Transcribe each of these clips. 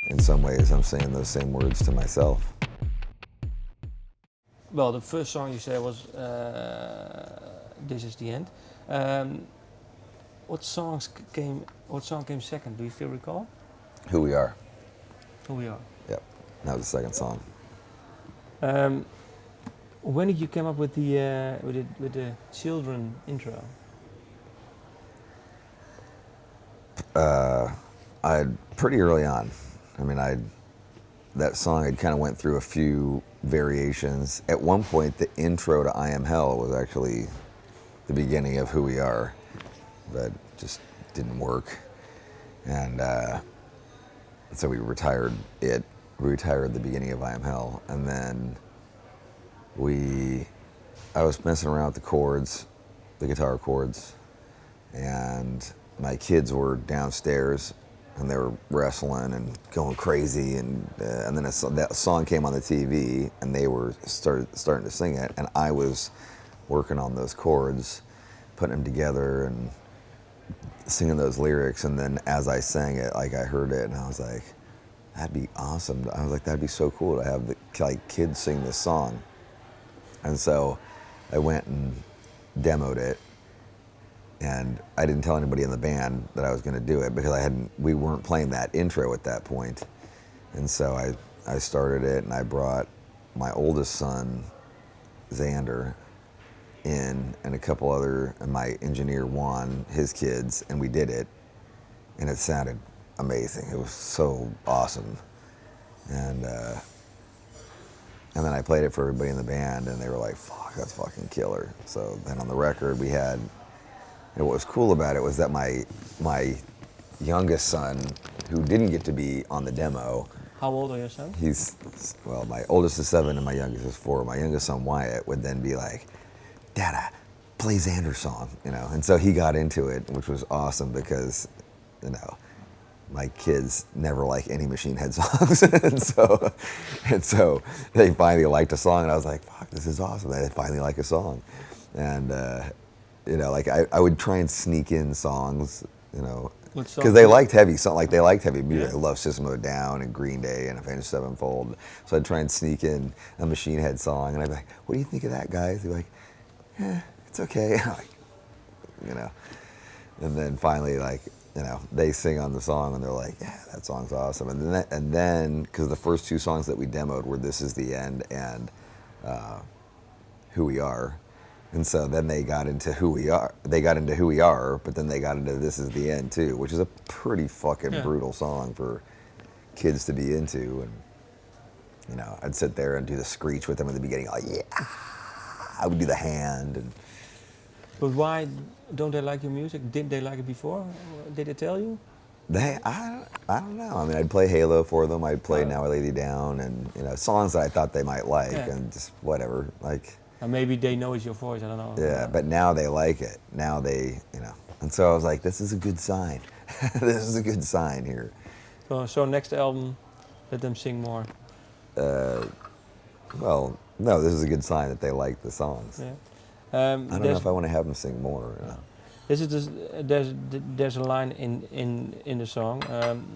in some ways I'm saying those same words to myself. Well, the first song you said was "This Is the End." Um, What song came second? Do you still recall? Who We Are. Who We Are. Yep, that was the second song. Um, when did you come up with the children intro? I pretty early on. I mean, that song had kind of went through a few variations. At one point, the intro to "I Am Hell" was actually the beginning of "Who We Are," but just didn't work, and so we retired it. We retired the beginning of "I Am Hell," and then I was messing around with the chords, the guitar chords, and my kids were downstairs and they were wrestling and going crazy, and then that song came on the TV and they were starting to sing it, and I was working on those chords, putting them together and singing those lyrics, and then as I sang it, like I heard it and I was like, that'd be awesome. I was like, that'd be so cool to have the kids sing this song. And so I went and demoed it, and I didn't tell anybody in the band that I was going to do it because we weren't playing that intro at that point. And so I started it, and I brought my oldest son, Xander, in, and a couple other, and my engineer Juan, his kids, and we did it, and it sounded amazing. It was so awesome. And then I played it for everybody in the band, and they were like, fuck, that's fucking killer. So then on the record we had, and what was cool about it was that my youngest son, who didn't get to be on the demo, How old are your son? well, my oldest is 7 and my youngest is 4. My youngest son, Wyatt, would then be like, Dada, play Xander's song, And so he got into it, which was awesome because, my kids never like any Machine Head songs, and so they finally liked a song, and I was like, "Fuck, this is awesome!" They finally like a song, and I would try and sneak in songs, because they liked heavy they liked heavy music. Yeah. They loved System of a Down and Green Day and Avenged Sevenfold, so I'd try and sneak in a Machine Head song, and I'd be like, "What do you think of that, guys?" They'd be like, "It's okay," and I'm like, and then finally, they sing on the song and they're like, yeah, that song's awesome. And then, because the first 2 songs that we demoed were "This Is the End" and "Who We Are," and so then they got into "Who We Are." They got into "Who We Are," but then they got into "This Is the End" too, which is a pretty fucking brutal song for kids to be into. And I'd sit there and do the screech with them in the beginning, like, yeah. I would do the hand and. But why don't they like your music? Did they like it before? Did they tell you? I don't know. I mean, I'd play Halo for them. I'd play Now I Lay Thee Down, and songs that I thought they might like, and just whatever. Or maybe they know it's your voice. I don't know. Yeah, but now they like it. Now they, and so I was like, this is a good sign. This is a good sign here. So next album, let them sing more. Well, no, this is a good sign that they like the songs. Yeah. I don't know if I want to have them sing more. There's a line in the song.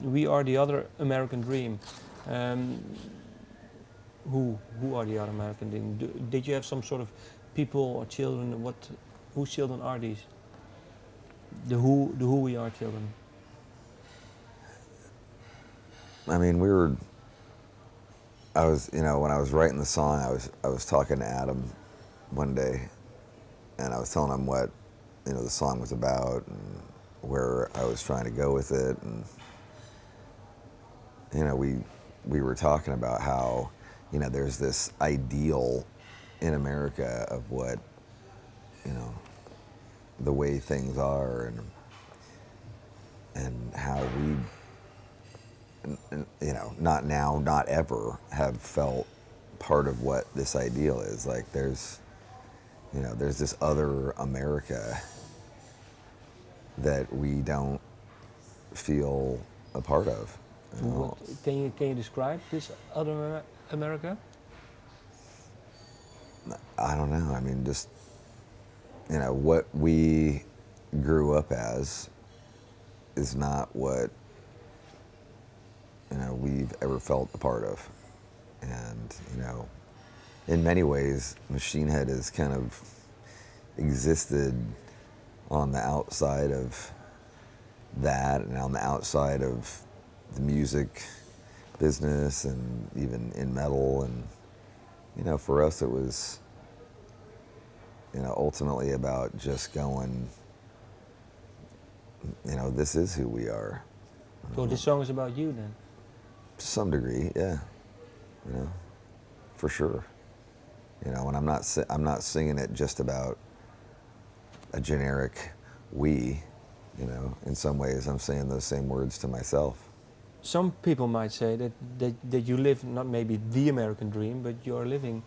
We are the other American dream. Who are the other American dream? Did you have some sort of people or children? Whose children are these? The who we are children. I mean, when I was writing the song, I was talking to Adam one day, and I was telling him what the song was about and where I was trying to go with it, and we were talking about how there's this ideal in America of what the way things are, and how we not now, not ever have felt part of what this ideal is. Like there's this other America that we don't feel a part of. Can you describe this other America? I don't know. I mean, just what we grew up as is not what we've ever felt a part of. And, in many ways, Machine Head has kind of existed on the outside of that and on the outside of the music business and even in metal. And, for us it was, ultimately about just going, this is who we are. So this song is about you then? To some degree, yeah, for sure. And I'm not singing it just about a generic we. In some ways, I'm saying those same words to myself. Some people might say that you live not maybe the American dream, but you're living.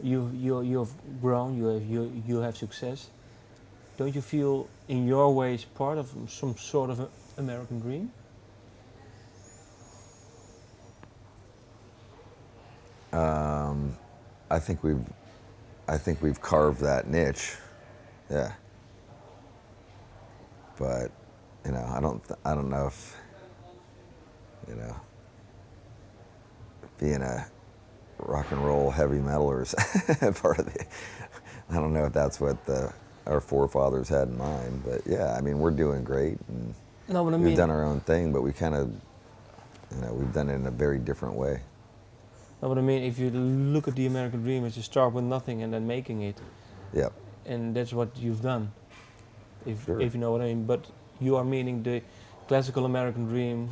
You've grown. You have success. Don't you feel in your ways part of some sort of American dream? I think we've carved that niche, yeah. But I don't know if being a rock and roll heavy metaler is part of the. I don't know if that's what our forefathers had in mind, but yeah, I mean we're doing great and No, but I we've mean, done our own thing, but we kind of we've done it in a very different way. no, but I mean, if you look at the American dream, it's to start with nothing and then making it, Yep. and that's what you've done. Sure. If you know what I mean. But you are meaning the classical American dream,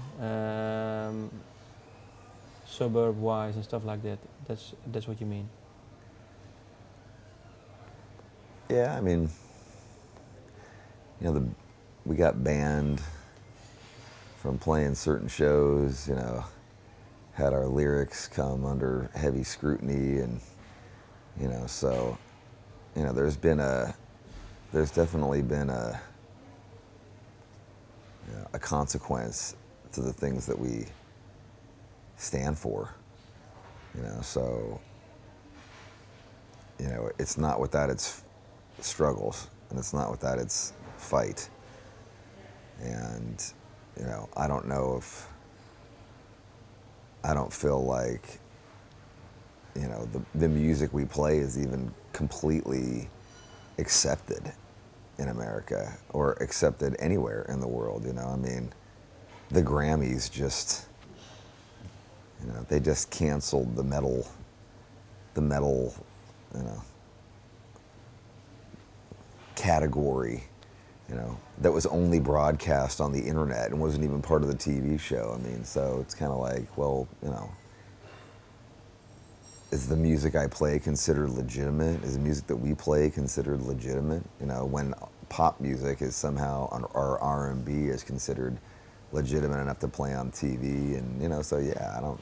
suburb-wise and stuff like that. That's what you mean. Yeah, I mean, we got banned from playing certain shows. Had our lyrics come under heavy scrutiny, and so there's definitely been a consequence to the things that we stand for. So it's not without its struggles, and it's not without its fight. And I don't know if I don't feel like the music we play is even completely accepted in America or accepted anywhere in the world. I mean, the Grammys just they just canceled the metal category, that was only broadcast on the internet and wasn't even part of the TV show. I mean, so it's kind of like, well, is the music I play considered legitimate? Is the music that we play considered legitimate? When pop music is somehow, or R&B is considered legitimate enough to play on TV, and so yeah, I don't,